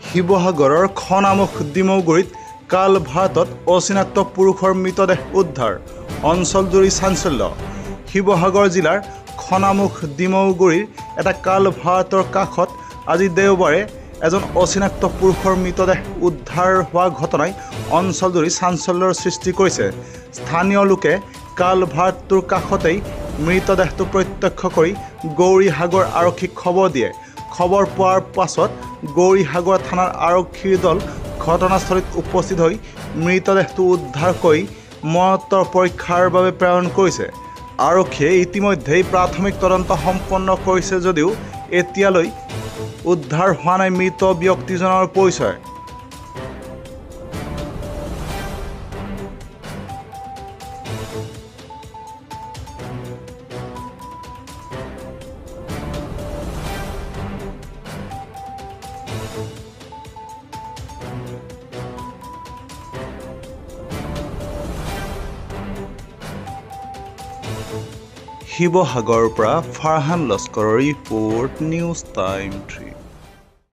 শিৱসাগৰৰ খনামুখ ডিমৌগুৰিত কালভাৰ্টত অচিনাক্ত পুৰুষৰ মৃতদেহ উদ্ধাৰ অঞ্চলজুৰি চাঞ্চল্য শিৱসাগৰ জিলাৰ খনামুখ ডিমৌগুৰিৰ এটা কালভাৰ্টৰ কাষত আজি দেওবাৰে এজন অচিনাক্ত পুৰুষৰ মৃতদেহ উদ্ধাৰ হোৱা ঘটনাই অঞ্চলজুৰি চাঞ্চল্যৰ সৃষ্টি কৰিছে। স্থানীয় লোকে কালভাৰ্টটোৰ কাষতেই মৃতদেহটো প্ৰত্যক্ষ কৰি গৌৰীসাগৰ আৰক্ষীক খবৰ দিয়ে। খবৰ পোৱাৰ পাছত গৌৰীসাগৰ থানাৰ আৰক্ষীৰ দল ঘটনাস্থলীত উপস্থিত হৈ মৃতদেহটো উদ্ধাৰ কৰি মৰণোত্তৰ পৰীক্ষাৰ বাবে প্ৰেৰণ কৰিছে। আৰক্ষীয়ে ইতিমধ্যেই প্ৰাথমিক তদন্ত সম্পন্ন কৰিছে যদিও এতিয়ালৈ উদ্ধাৰ হোৱা নাই মৃত ব্যক্তিজনৰ পৰিচয়। শিৱসাগৰৰ পৰা ফাৰহান লস্কৰৰ ৰিপৰ্ট, নিউজ টাইম 3।